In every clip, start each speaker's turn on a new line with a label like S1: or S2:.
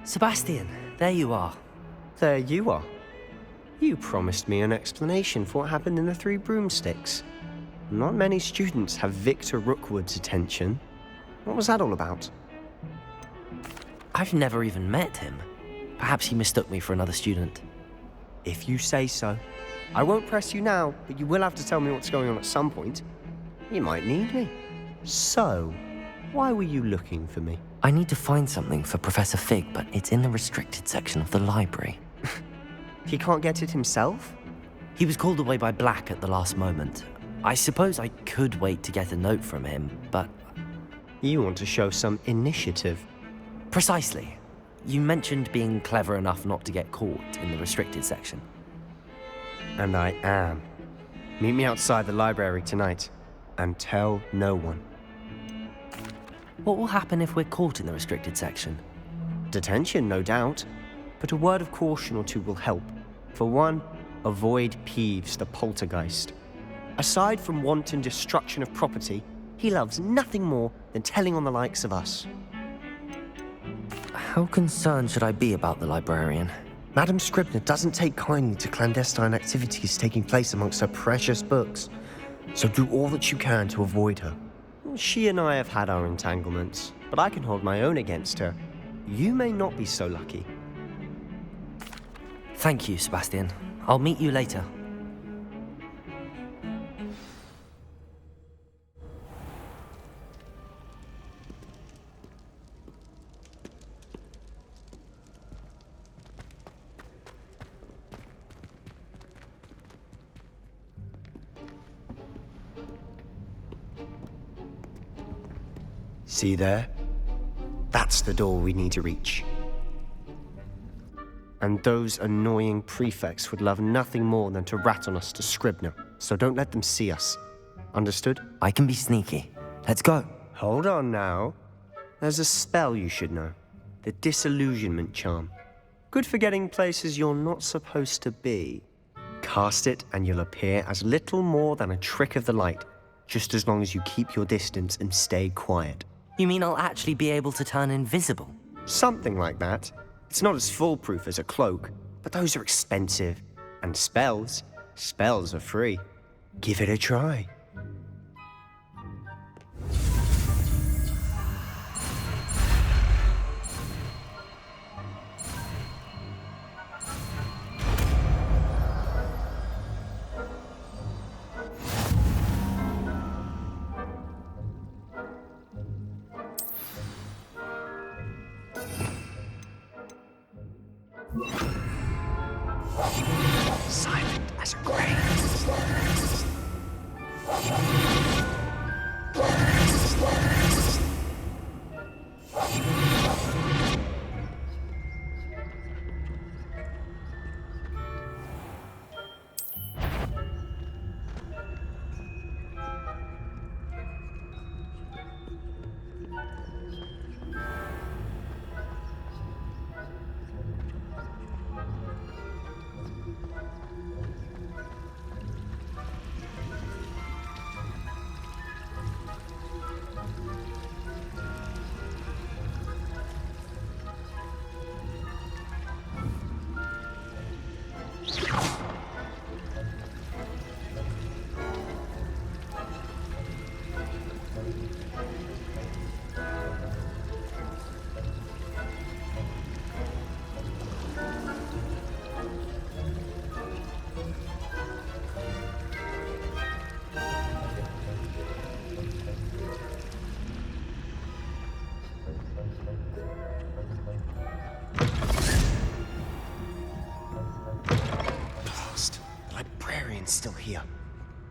S1: Sebastian, there you are.
S2: There you are. You promised me an explanation for what happened in the Three Broomsticks. Not many students have Victor Rookwood's attention. What was that all about?
S1: I've never even met him. Perhaps he mistook me for another student.
S2: If you say so. I won't press you now, but you will have to tell me what's going on at some point. You might need me. So, why were you looking for me?
S1: I need to find something for Professor Fig, but it's in the restricted section of the library.
S2: He can't get it himself?
S1: He was called away by Black at the last moment. I suppose I could wait to get a note from him, but...
S2: You want to show some initiative.
S1: Precisely. You mentioned being clever enough not to get caught in the restricted section.
S2: And I am. Meet me outside the library tonight, and tell no one.
S1: What will happen if we're caught in the restricted section?
S2: Detention, no doubt. But a word of caution or two will help. For one, avoid Peeves, the poltergeist. Aside from wanton destruction of property, he loves nothing more than telling on the likes of us.
S1: How concerned should I be about the librarian?
S2: Madam Scribner doesn't take kindly to clandestine activities taking place amongst her precious books, so do all that you can to avoid her. She and I have had our entanglements, but I can hold my own against her. You may not be so lucky.
S1: Thank you, Sebastian. I'll meet you later.
S2: See there? That's the door we need to reach. And those annoying prefects would love nothing more than to rat on us to Scribner, so don't let them see us. Understood?
S1: I can be sneaky. Let's go.
S2: Hold on now. There's a spell you should know. The Disillusionment Charm. Good for getting places you're not supposed to be. Cast it and you'll appear as little more than a trick of the light, just as long as you keep your distance and stay quiet.
S1: You mean I'll actually be able to turn invisible?
S2: Something like that. It's not as foolproof as a cloak, but those are expensive. And spells are free. Give it a try. Silent as a grave. Still here.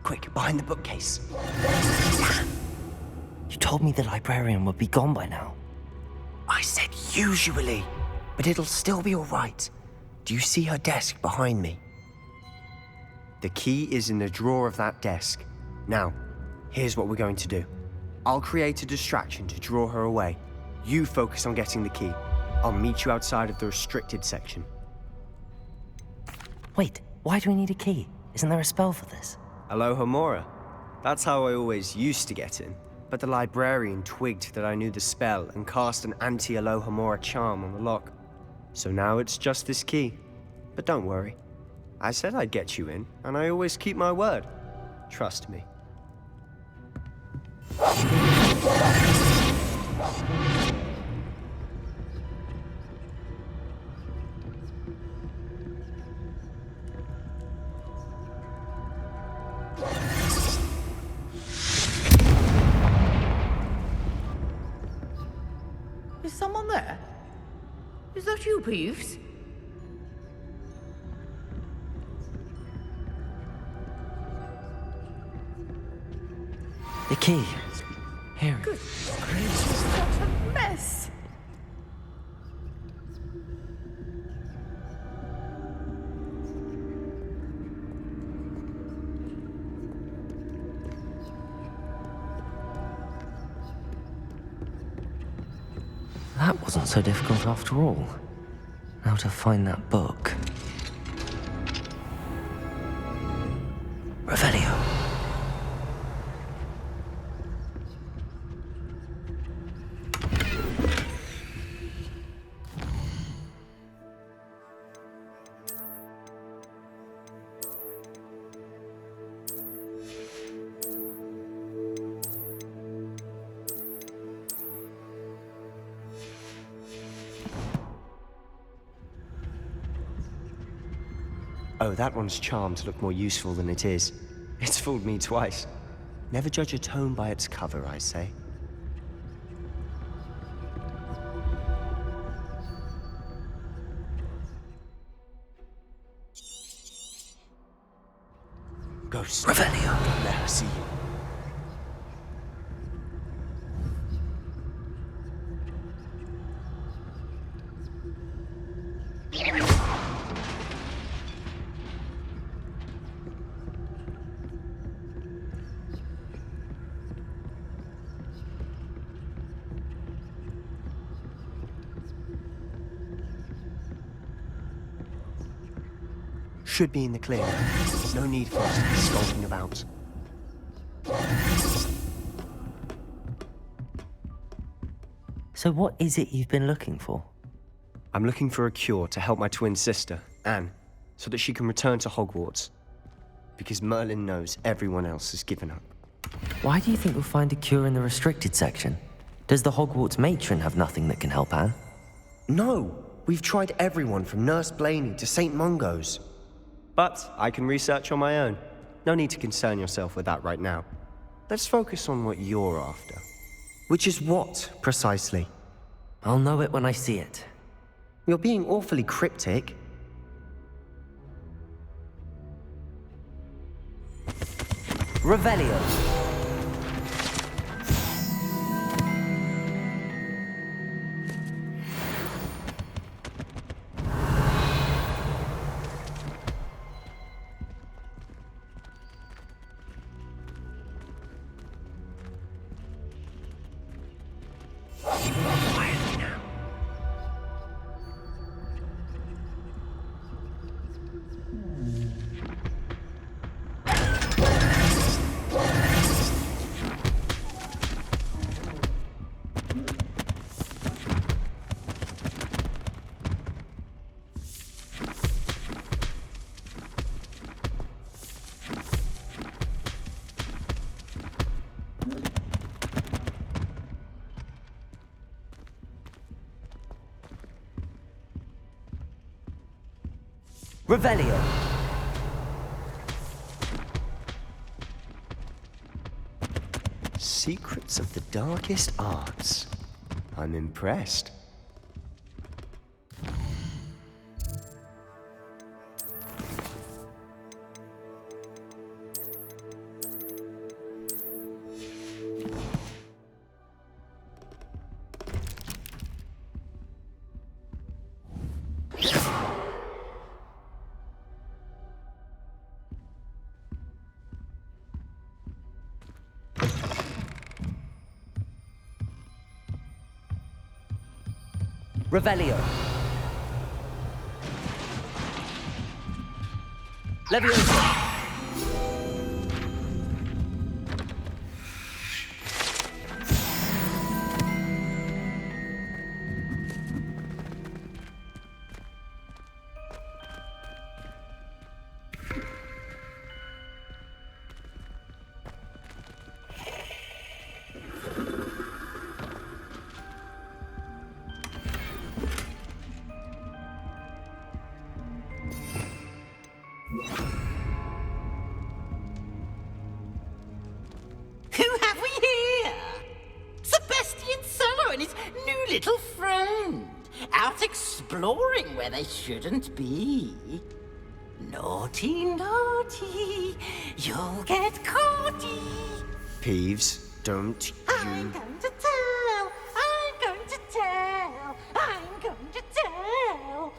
S2: Quick, behind the bookcase.
S1: You told me the librarian would be gone by now.
S2: I said usually, but it'll still be all right. Do you see her desk behind me? The key is in the drawer of that desk. Now, here's what we're going to do. I'll create a distraction to draw her away. You focus on getting the key. I'll meet you outside of the restricted section.
S1: Wait, why do we need a key? Isn't there a spell for this?
S2: Alohomora. That's how I always used to get in. but the librarian twigged that I knew the spell and cast an anti-Alohomora charm on the lock. So now it's just this key. But don't worry. I said I'd get you in, and I always keep my word. Trust me.
S3: Is someone there? Is that you, Peeves?
S1: The key. Here.
S3: Good gracious, what a mess!
S1: That wasn't so difficult after all. Now to find that book. Revelio.
S2: Oh, that one's charmed to look more useful than it is. It's fooled me twice. Never judge a tome by its cover, I say. Ghost.
S1: Revelio.
S2: Don't let her see you. Should be in the clear. No need for us to be skulking about.
S1: So what is it you've been looking for?
S2: I'm looking for a cure to help my twin sister, Anne, so that she can return to Hogwarts. Because Merlin knows everyone else has given up.
S1: Why do you think we'll find a cure in the restricted section? Does the Hogwarts matron have nothing that can help Anne?
S2: No! We've tried everyone from Nurse Blaney to St. Mungo's. But I can research on my own. No need to concern yourself with that right now. Let's focus on what you're after. Which is what, precisely?
S1: I'll know it when I see it.
S2: You're being awfully cryptic.
S1: Revelio.
S2: Quietly now.
S1: Revelio.
S2: Secrets of the darkest arts. I'm impressed.
S1: Revelio. Leviosa.
S4: Who have we here? Sebastian Sallow and his new little friend, out exploring where they shouldn't be. Naughty, naughty, you'll get caughty.
S2: Peeves, don't
S4: I'm
S2: you...
S4: going to tell, I'm going to tell, I'm going to tell.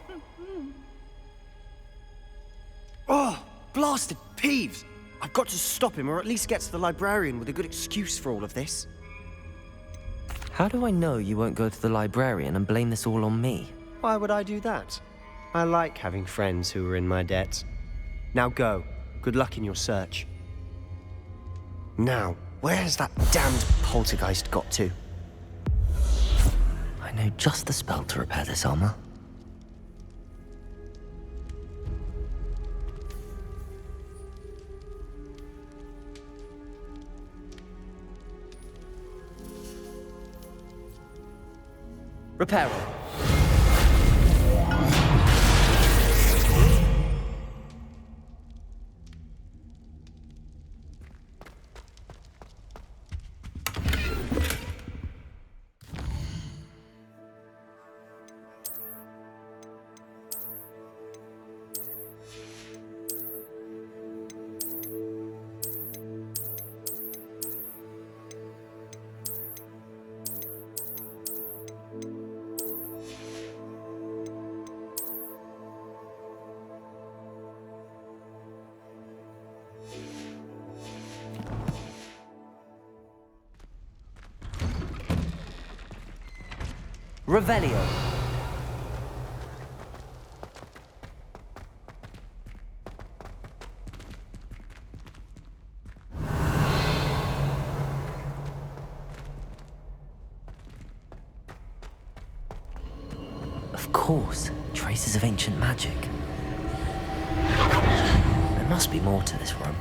S2: Oh, blasted Peeves! I've got to stop him, or at least get to the librarian with a good excuse for all of this.
S1: How do I know you won't go to the librarian and blame this all on me?
S2: Why would I do that? I like having friends who are in my debt. Now go. Good luck in your search. Now, where has that damned poltergeist got to?
S1: I know just the spell to repair this armor. Repair it. Revelio. Of course, traces of ancient magic. There must be more to this room.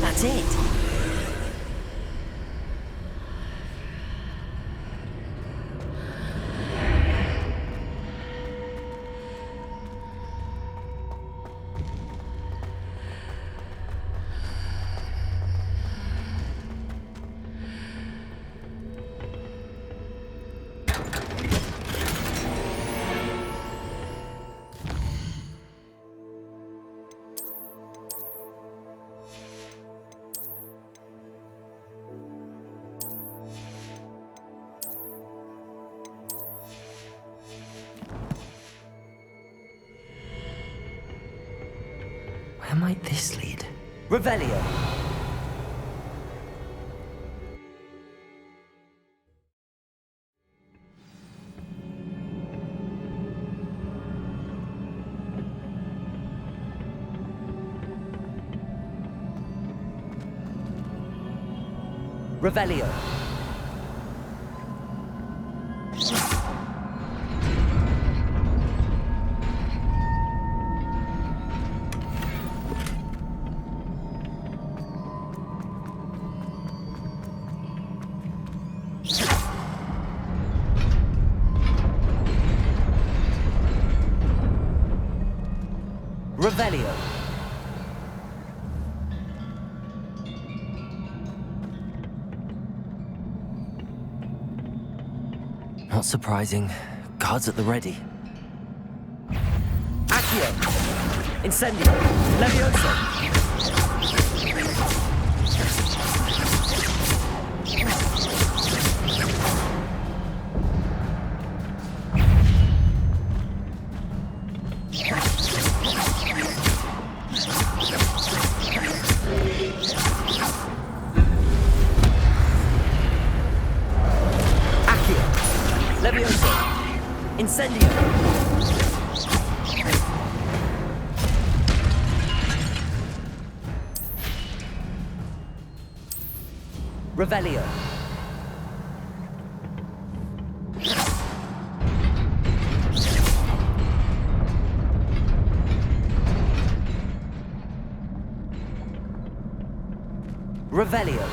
S1: That's it. Where might this lead? Revelio. Revelio. Revelio. Not surprising. Guards at the ready. Accio! Incendio! Levioso! Levioso! Incendio! Revelio! Revelio.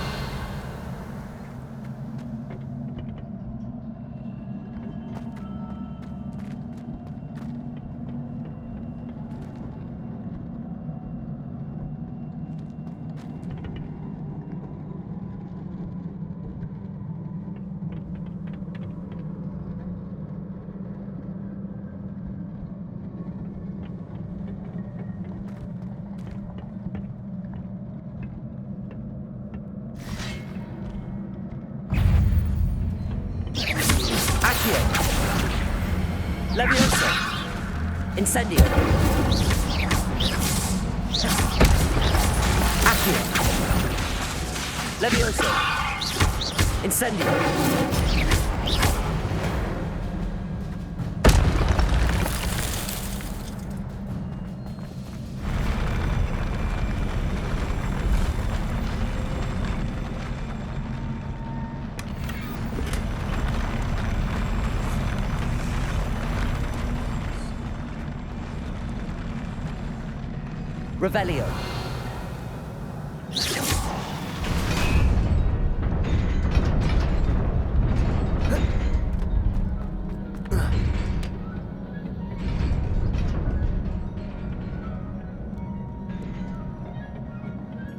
S1: Accio. Levioso. Incendio. Accio. Levioso. Incendio. Revelio.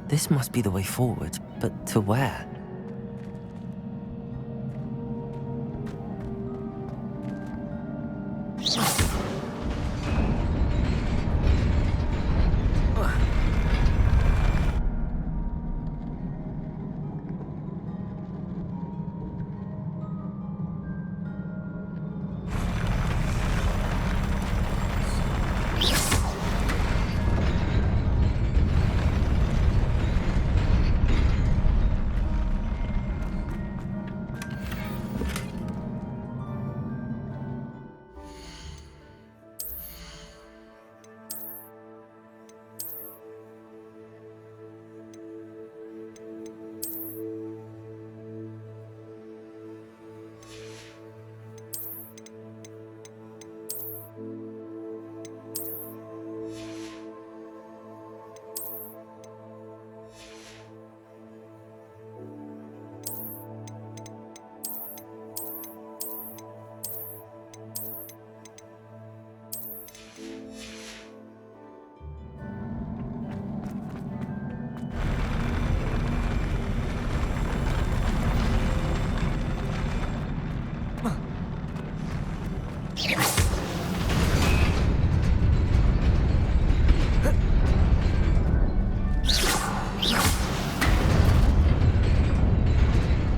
S1: This must be the way forward, but to where?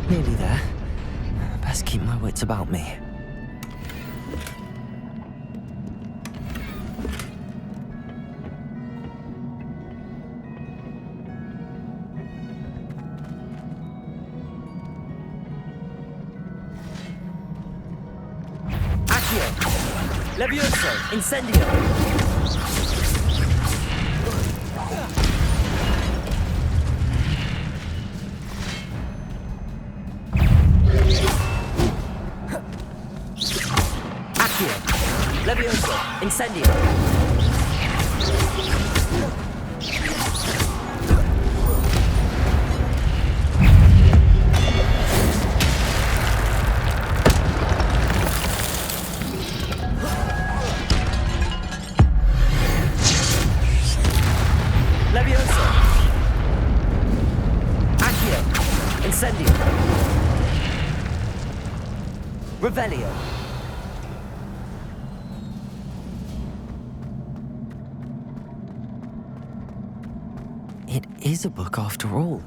S1: Nearly there. Best keep my wits about me. Accio! Levioso! Incendio! Levioso, incendio. Levioso. Accio, incendio. Revelio. It is a book after all.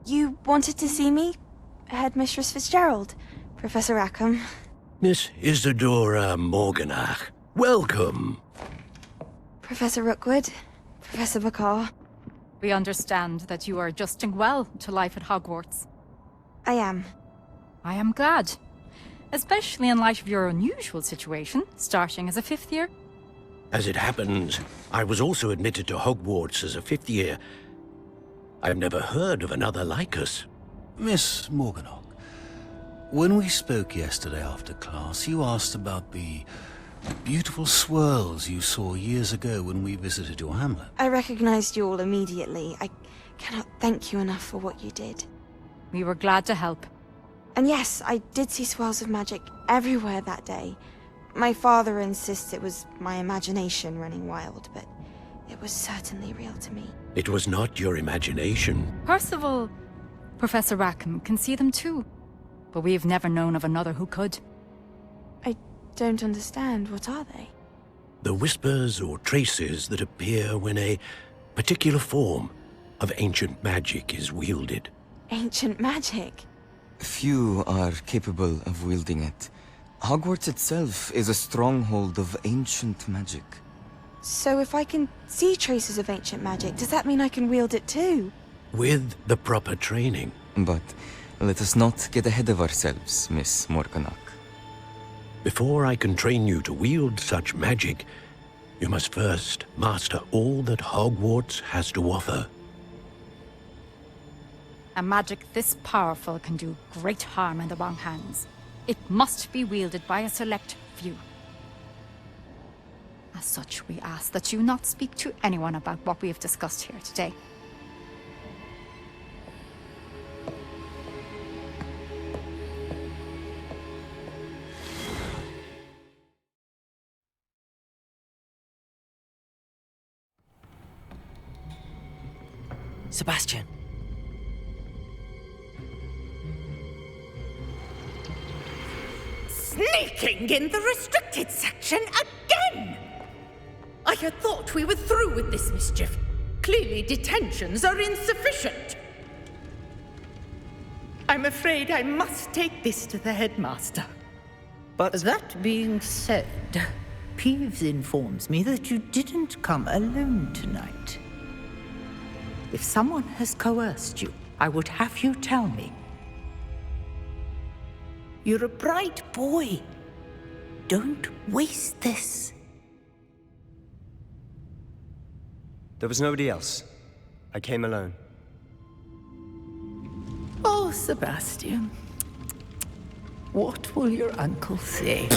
S5: You wanted to see me? Headmistress Fitzgerald, Professor Rackham.
S6: Miss Isadora Morganach, welcome.
S5: Professor Rookwood, Professor Bakar.
S7: We understand that you are adjusting well to life at Hogwarts.
S5: I am.
S7: I am glad. Especially in light of your unusual situation, starting as a 5th year.
S6: As it happens, I was also admitted to Hogwarts as a 5th year. I've never heard of another like us.
S8: Miss Morganach, when we spoke yesterday after class, you asked about the beautiful swirls you saw years ago when we visited your hamlet.
S5: I recognized you all immediately. I cannot thank you enough for what you did.
S7: We were glad to help.
S5: And yes, I did see swirls of magic everywhere that day. My father insists it was my imagination running wild, but it was certainly real to me.
S6: It was not your imagination.
S7: Percival, Professor Rackham can see them too. But we've never known of another who could.
S5: I don't understand. What are they?
S6: The whispers or traces that appear when a particular form of ancient magic is wielded.
S5: Ancient magic?
S9: Few are capable of wielding it. Hogwarts itself is a stronghold of ancient magic.
S5: So if I can see traces of ancient magic, does that mean I can wield it too?
S6: With the proper training.
S9: But let us not get ahead of ourselves, Miss Morganach.
S6: Before I can train you to wield such magic, you must first master all that Hogwarts has to offer.
S7: A magic this powerful can do great harm in the wrong hands. It must be wielded by a select few. As such, we ask that you not speak to anyone about what we have discussed here today.
S1: Sebastian.
S3: Sneaking in the restricted section again! I had thought we were through with this mischief. Clearly detentions are insufficient. I'm afraid I must take this to the headmaster.
S2: But
S3: That being said, Peeves informs me that you didn't come alone tonight. If someone has coerced you, I would have you tell me. You're a bright boy. Don't waste this.
S2: there was nobody else. I came alone.
S3: Oh, Sebastian. What will your uncle say?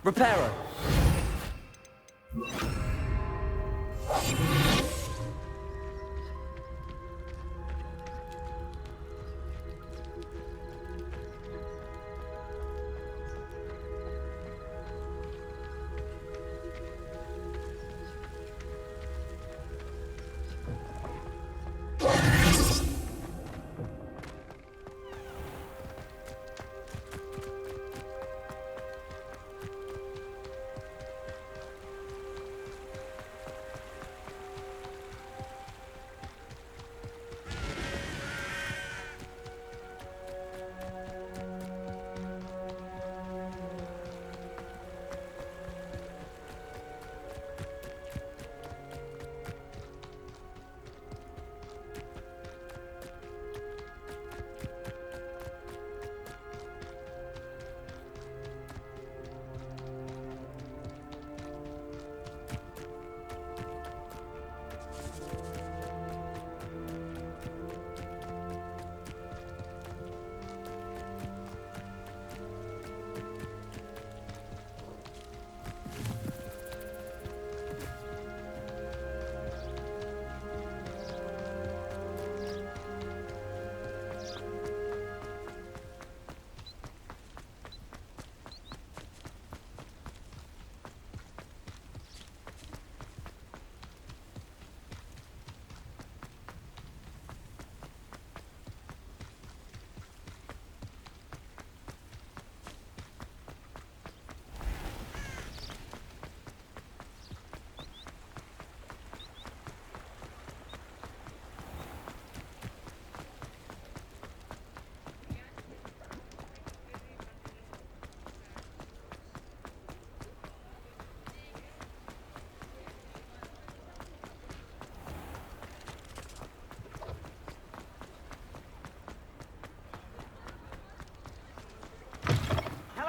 S1: Reparo!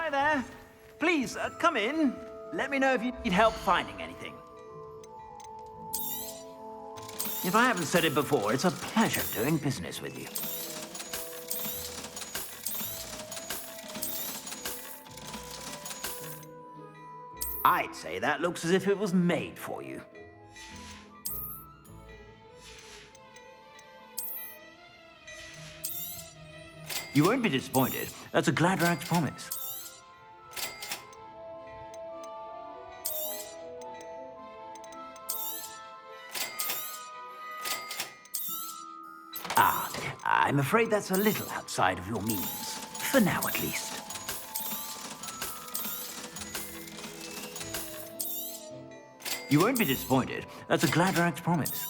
S10: Hello there. Please, come in. Let me know if you need help finding anything. If I haven't said it before, it's a pleasure doing business with you. I'd say that looks as if it was made for you. You won't be disappointed. That's a Gladrag's promise. I'm afraid that's a little outside of your means. For now, at least. You won't be disappointed. That's a Gladrag's promise.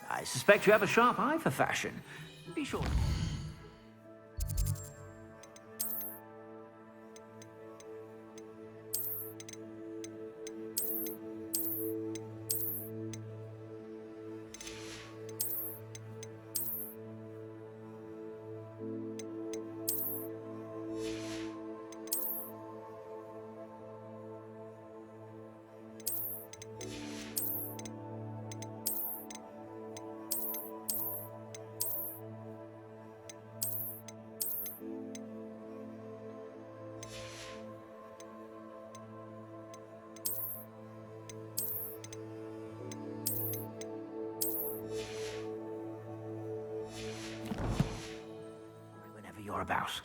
S10: I suspect you have a sharp eye for fashion. Be sure. Whenever you're about.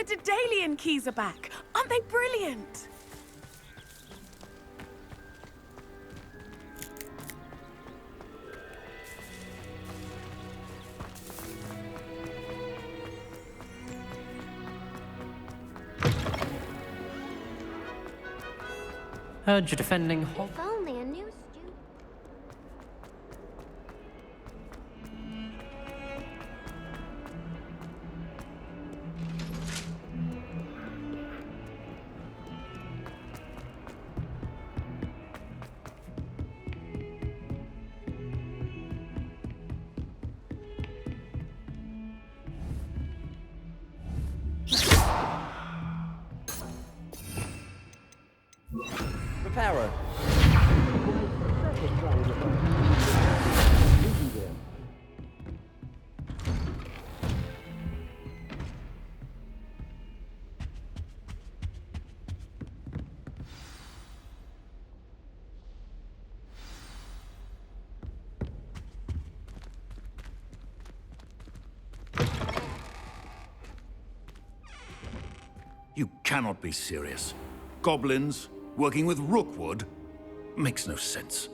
S11: Daedalian keys are back. Aren't they brilliant?
S1: Heard you're defending Hog.
S12: If only a new student.
S10: Reparo.
S8: You cannot be serious. Goblins working with Rookwood makes no sense.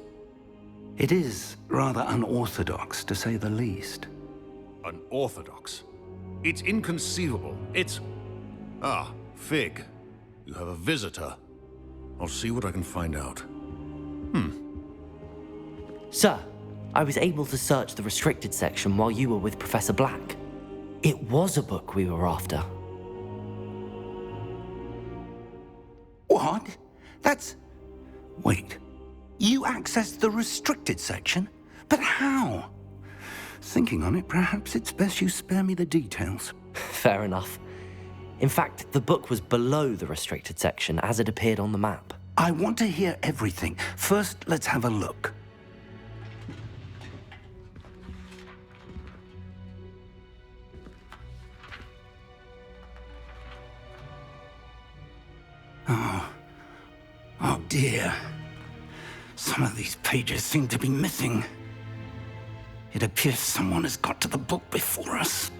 S13: It is rather unorthodox, to say the least.
S8: Unorthodox? It's inconceivable. It's... Ah, Fig. You have a visitor. I'll see what I can find out.
S1: Sir, I was able to search the restricted section while you were with Professor Black. It was a book we were after.
S13: What? That's... Wait. You accessed the restricted section? But how? Thinking on it, perhaps it's best you spare me the details.
S1: Fair enough. In fact, the book was below the restricted section as it appeared on the map.
S13: I want to hear everything. First, let's have a look. Oh dear. Some of these pages seem to be missing. It appears someone has got to the book before us.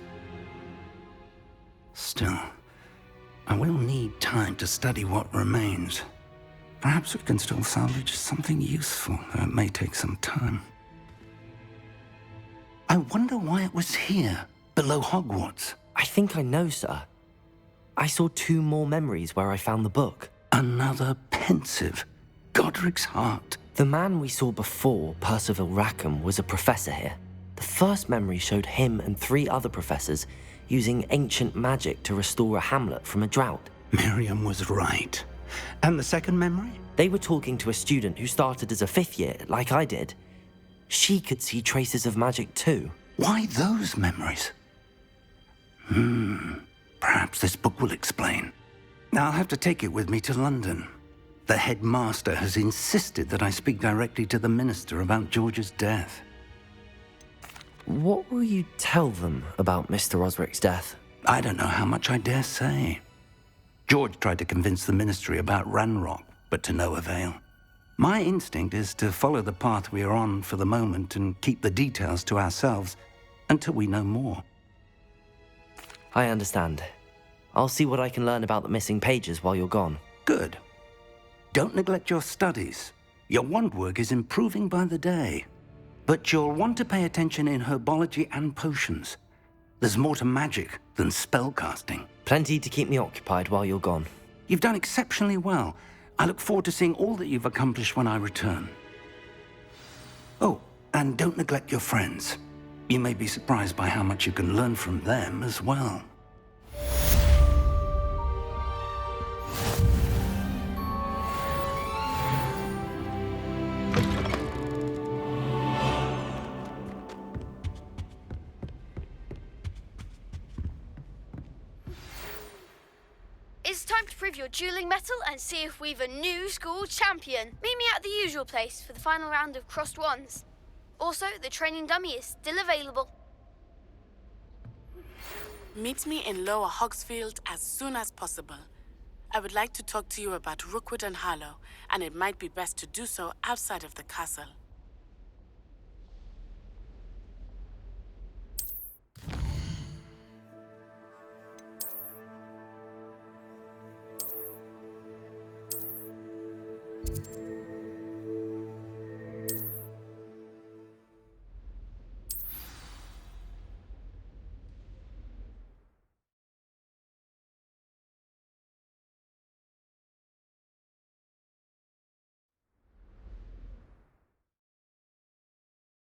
S13: Still, I will need time to study what remains. Perhaps we can still salvage something useful, though it may take some time. I wonder why it was here, below Hogwarts.
S1: I think I know, sir. I saw 2 more memories where I found the book.
S13: Another pensive. Godric's heart.
S1: The man we saw before, Percival Rackham, was a professor here. The first memory showed him and 3 other professors using ancient magic to restore a hamlet from a drought.
S13: Miriam was right. And the second memory?
S1: They were talking to a student who started as a 5th year, like I did. She could see traces of magic too.
S13: Why those memories? Perhaps this book will explain. I'll have to take it with me to London. The headmaster has insisted that I speak directly to the minister about George's death.
S1: What will you tell them about Mr. Osric's death?
S13: I don't know how much I dare say. George tried to convince the ministry about Ranrock, but to no avail. My instinct is to follow the path we are on for the moment and keep the details to ourselves until we know more.
S1: I understand. I'll see what I can learn about the missing pages while you're gone.
S13: Good. Don't neglect your studies. Your wand work is improving by the day. But you'll want to pay attention in herbology and potions. There's more to magic than spellcasting.
S1: Plenty to keep me occupied while you're gone.
S13: You've done exceptionally well. I look forward to seeing all that you've accomplished when I return. Oh, and don't neglect your friends. You may be surprised by how much you can learn from them as well.
S12: It's time to prove your dueling mettle and see if we've a new school champion. Meet me at the usual place for the final round of crossed wands. Also, the training dummy is still available.
S11: Meet me in Lower Hogsfield as soon as possible. I would like to talk to you about Rookwood and Harlow, and it might be best to do so outside of the castle.